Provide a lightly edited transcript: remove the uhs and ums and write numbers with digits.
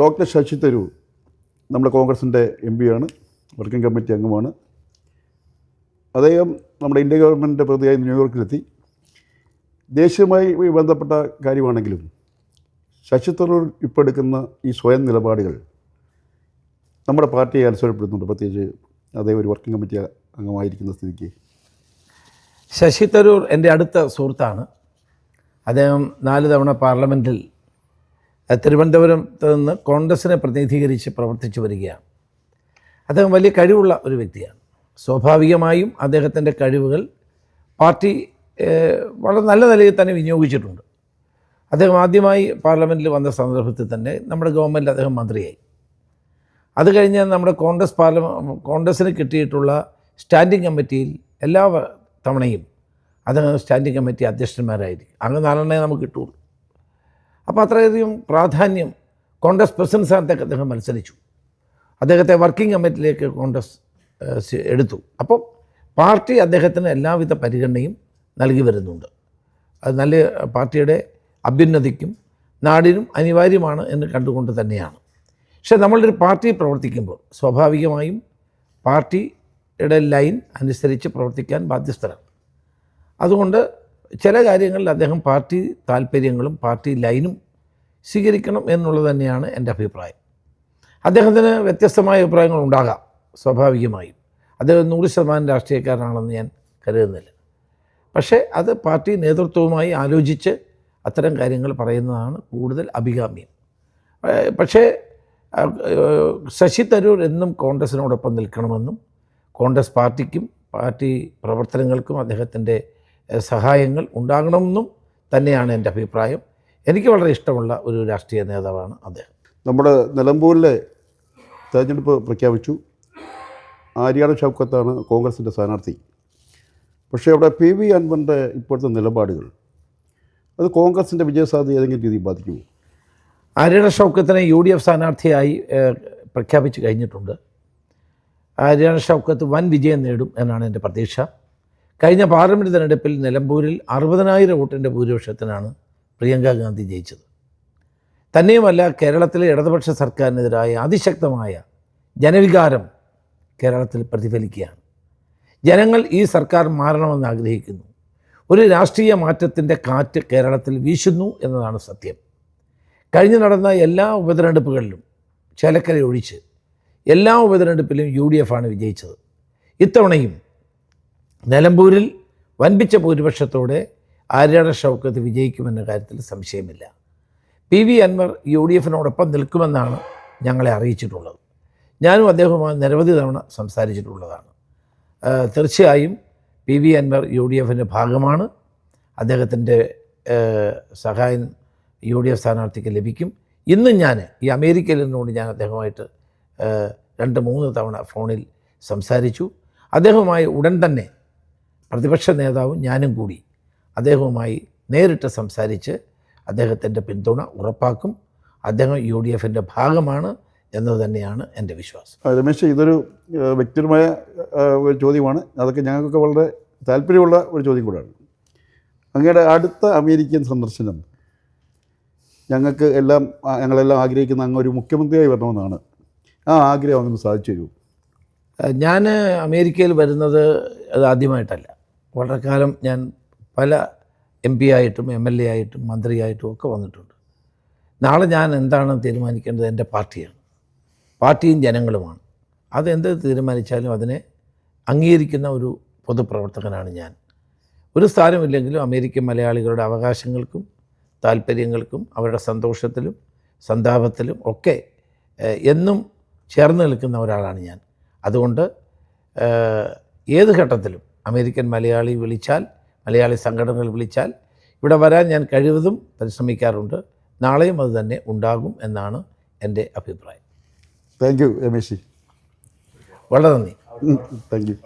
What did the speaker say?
Doctor Sasi Tharoor നമ്മുടെ കോൺഗ്രസിൻ്റെ MP ആണ്, വർക്കിംഗ് കമ്മിറ്റി അംഗമാണ്. അദ്ദേഹം നമ്മുടെ ഇന്ത്യ ഗവൺമെൻറ്റിൻ്റെ പ്രതിയായി ന്യൂയോർക്കിലെത്തി. ദേശീയമായി ബന്ധപ്പെട്ട കാര്യമാണെങ്കിലും ശശി തരൂർ ഇപ്പോൾ എടുക്കുന്ന ഈ സ്വയം നിലപാടുകൾ നമ്മുടെ പാർട്ടിയെ അലസോരപ്പെടുന്നുണ്ട്, പ്രത്യേകിച്ച് അദ്ദേഹം ഒരു വർക്കിംഗ് കമ്മിറ്റി അംഗമായിരിക്കുന്ന സ്ഥിതിക്ക്. ശശി തരൂർ എൻ്റെ അടുത്ത സുഹൃത്താണ്. അദ്ദേഹം 4 തവണ പാർലമെൻറ്റിൽ തിരുവനന്തപുരത്ത് നിന്ന് കോൺഗ്രസിനെ പ്രതിനിധീകരിച്ച് പ്രവർത്തിച്ചു വരികയാണ്. അദ്ദേഹം വലിയ കഴിവുള്ള ഒരു വ്യക്തിയാണ്. സ്വാഭാവികമായും അദ്ദേഹത്തിൻ്റെ കഴിവുകൾ പാർട്ടി വളരെ നല്ല നിലയിൽ തന്നെ വിനിയോഗിച്ചിട്ടുണ്ട്. അദ്ദേഹം ആദ്യമായി പാർലമെൻറ്റിൽ വന്ന സന്ദർഭത്തിൽ തന്നെ നമ്മുടെ ഗവൺമെൻറ്റിൽ അദ്ദേഹം മന്ത്രിയായി. അത് കഴിഞ്ഞ് നമ്മുടെ കോൺഗ്രസ്സിന് കിട്ടിയിട്ടുള്ള സ്റ്റാൻഡിംഗ് കമ്മിറ്റിയിൽ എല്ലാ തവണയും അദ്ദേഹം സ്റ്റാൻഡിംഗ് കമ്മിറ്റി അധ്യക്ഷന്മാരായിരിക്കും. അങ്ങ് 4 നമുക്ക് കിട്ടുള്ളൂ. അപ്പോൾ അത്രയധികം പ്രാധാന്യം കോൺഗ്രസ് പ്രസിഡന്റ് സ്ഥാനത്തേക്ക് അദ്ദേഹം മത്സരിച്ചു. അദ്ദേഹത്തെ വർക്കിംഗ് കമ്മിറ്റിയിലേക്ക് കോൺഗ്രസ് എടുത്തു. അപ്പോൾ പാർട്ടി അദ്ദേഹത്തിന് എല്ലാവിധ പരിഗണനയും നൽകി വരുന്നുണ്ട്. അത് നല്ല പാർട്ടിയുടെ അഭ്യുന്നതിക്കും നാടിനും അനിവാര്യമാണ് എന്ന് കണ്ടുകൊണ്ട് തന്നെയാണ്. പക്ഷേ നമ്മളൊരു പാർട്ടി പ്രവർത്തിക്കുമ്പോൾ സ്വാഭാവികമായും പാർട്ടിയുടെ ലൈൻ അനുസരിച്ച് പ്രവർത്തിക്കാൻ ബാധ്യസ്ഥരാണ്. അതുകൊണ്ട് ചില കാര്യങ്ങളിൽ അദ്ദേഹം പാർട്ടി താല്പര്യങ്ങളും പാർട്ടി ലൈനും സ്വീകരിക്കണം എന്നുള്ളത് തന്നെയാണ് എൻ്റെ അഭിപ്രായം. അദ്ദേഹത്തിന് വ്യത്യസ്തമായ അഭിപ്രായങ്ങൾ ഉണ്ടാകാം സ്വാഭാവികമായും. അദ്ദേഹം 100% രാഷ്ട്രീയക്കാരനാണെന്ന് ഞാൻ കരുതുന്നില്ല. പക്ഷേ അത് പാർട്ടി നേതൃത്വവുമായി ആലോചിച്ച് അത്തരം കാര്യങ്ങൾ പറയുന്നതാണ് കൂടുതൽ അഭികാമ്യം. പക്ഷേ ശശി തരൂർ എന്നും കോൺഗ്രസിനോടൊപ്പം നിൽക്കണമെന്നും കോൺഗ്രസ് പാർട്ടിക്കും പാർട്ടി പ്രവർത്തനങ്ങൾക്കും അദ്ദേഹത്തിൻ്റെ സഹായങ്ങൾ ഉണ്ടാകണമെന്നും തന്നെയാണ് എൻ്റെ അഭിപ്രായം. എനിക്ക് വളരെ ഇഷ്ടമുള്ള ഒരു രാഷ്ട്രീയ നേതാവാണ് അദ്ദേഹം. നമ്മുടെ നിലമ്പൂരിലെ തെരഞ്ഞെടുപ്പ് പ്രഖ്യാപിച്ചു. ആര്യാടൻ ഷൗക്കത്താണ് കോൺഗ്രസിൻ്റെ സ്ഥാനാർത്ഥി. പക്ഷേ അവിടെ PV അൻവറിൻ്റെ ഇപ്പോഴത്തെ നിലപാടുകൾ അത് കോൺഗ്രസിൻ്റെ വിജയസാധ്യത ഏതെങ്കിലും രീതിയിൽ ബാധിക്കുമോ? ആര്യാടൻ ഷൗക്കത്തിനെ UDF സ്ഥാനാർത്ഥിയായി പ്രഖ്യാപിച്ച് കഴിഞ്ഞിട്ടുണ്ട്. ആര്യാടൻ ഷൗക്കത്ത് വൻ വിജയം നേടും എന്നാണ് എൻ്റെ പ്രതീക്ഷ. കഴിഞ്ഞ പാർലമെൻറ്റ് തിരഞ്ഞെടുപ്പിൽ നിലമ്പൂരിൽ 60,000 വോട്ടിൻ്റെ ഭൂരിപക്ഷത്തിനാണ് പ്രിയങ്ക ഗാന്ധി ജയിച്ചത്. തന്നെയുമല്ല, കേരളത്തിലെ ഇടതുപക്ഷ സർക്കാരിനെതിരായ അതിശക്തമായ ജനവികാരം കേരളത്തിൽ പ്രതിഫലിക്കുകയാണ്. ജനങ്ങൾ ഈ സർക്കാർ മാറണമെന്ന് ആഗ്രഹിക്കുന്നു. ഒരു രാഷ്ട്രീയ മാറ്റത്തിൻ്റെ കാറ്റ് കേരളത്തിൽ വീശുന്നു എന്നതാണ് സത്യം. കഴിഞ്ഞ് നടന്ന എല്ലാ ഉപതെരഞ്ഞെടുപ്പുകളിലും ചേലക്കര ഒഴിച്ച് എല്ലാ ഉപതെരഞ്ഞെടുപ്പിലും UDF ആണ് വിജയിച്ചത്. ഇത്തവണയും നിലമ്പൂരിൽ വൻപിച്ച ഭൂരിപക്ഷത്തോടെ ആര്യാടൻ ഷൗക്കത്ത് വിജയിക്കുമെന്ന കാര്യത്തിൽ സംശയമില്ല. PV അൻവർ UDFനോടൊപ്പം നിൽക്കുമെന്നാണ് ഞങ്ങളെ അറിയിച്ചിട്ടുള്ളത്. ഞാനും അദ്ദേഹവുമായി നിരവധി തവണ സംസാരിച്ചിട്ടുള്ളതാണ്. തീർച്ചയായും PV അൻവർ UDFൻ്റെ ഭാഗമാണ്. അദ്ദേഹത്തിൻ്റെ സഹായം UDF സ്ഥാനാർത്ഥിക്ക് ലഭിക്കും. ഇന്നും ഞാൻ ഈ അമേരിക്കയിൽ നിന്നുകൊണ്ട് ഞാൻ അദ്ദേഹവുമായിട്ട് 2-3 തവണ ഫോണിൽ സംസാരിച്ചു. അദ്ദേഹവുമായി ഉടൻ തന്നെ പ്രതിപക്ഷ നേതാവും ഞാനും കൂടി അദ്ദേഹവുമായി നേരിട്ട് സംസാരിച്ച് അദ്ദേഹത്തിൻ്റെ പിന്തുണ ഉറപ്പാക്കും. അദ്ദേഹം UDFൻ്റെ ഭാഗമാണ് എന്നത് തന്നെയാണ് എൻ്റെ വിശ്വാസം. രമേശ്, ഇതൊരു വ്യക്തിപരമായ ഒരു ചോദ്യമാണ്. അതൊക്കെ ഞങ്ങൾക്കൊക്കെ വളരെ താല്പര്യമുള്ള ഒരു ചോദ്യം കൂടെയാണ്. അങ്ങയുടെ അടുത്ത അമേരിക്കൻ സന്ദർശനം ഞങ്ങളെല്ലാം ആഗ്രഹിക്കുന്ന അങ്ങ് ഒരു മുഖ്യമന്ത്രിയായി വരണമെന്നാണ്. ആ ആഗ്രഹം അങ്ങനെ സാധിച്ചു തരൂ. ഞാൻ അമേരിക്കയിൽ വരുന്നത് അത് ആദ്യമായിട്ടല്ല. വളരെ കാലം ഞാൻ പല MP ആയിട്ടും MLA ആയിട്ടും മന്ത്രിയായിട്ടും ഒക്കെ വന്നിട്ടുണ്ട്. നാളെ ഞാൻ എന്താണ് തീരുമാനിക്കേണ്ടത് എൻ്റെ പാർട്ടിയാണ്. പാർട്ടിയും ജനങ്ങളുമാണ്. അതെന്ത് തീരുമാനിച്ചാലും അതിനെ അംഗീകരിക്കുന്ന ഒരു പൊതുപ്രവർത്തകനാണ് ഞാൻ. ഒരു സ്ഥാനമില്ലെങ്കിലും അമേരിക്കൻ മലയാളികളുടെ അവകാശങ്ങൾക്കും താല്പര്യങ്ങൾക്കും അവരുടെ സന്തോഷത്തിലും സന്താപത്തിലും ഒക്കെ എന്നും ചേർന്ന് നിൽക്കുന്ന ഒരാളാണ് ഞാൻ. അതുകൊണ്ട് ഏത് ഘട്ടത്തിലും അമേരിക്കൻ മലയാളി സംഘടനകൾ വിളിച്ചാൽ ഇവിടെ വരാൻ ഞാൻ കഴിവതും പരിശ്രമിക്കാറുണ്ട്. നാളെയും അത് തന്നെ ഉണ്ടാകും എന്നാണ് എൻ്റെ അഭിപ്രായം. Thank you Ramesh. വളരെ നന്ദി. Thank you.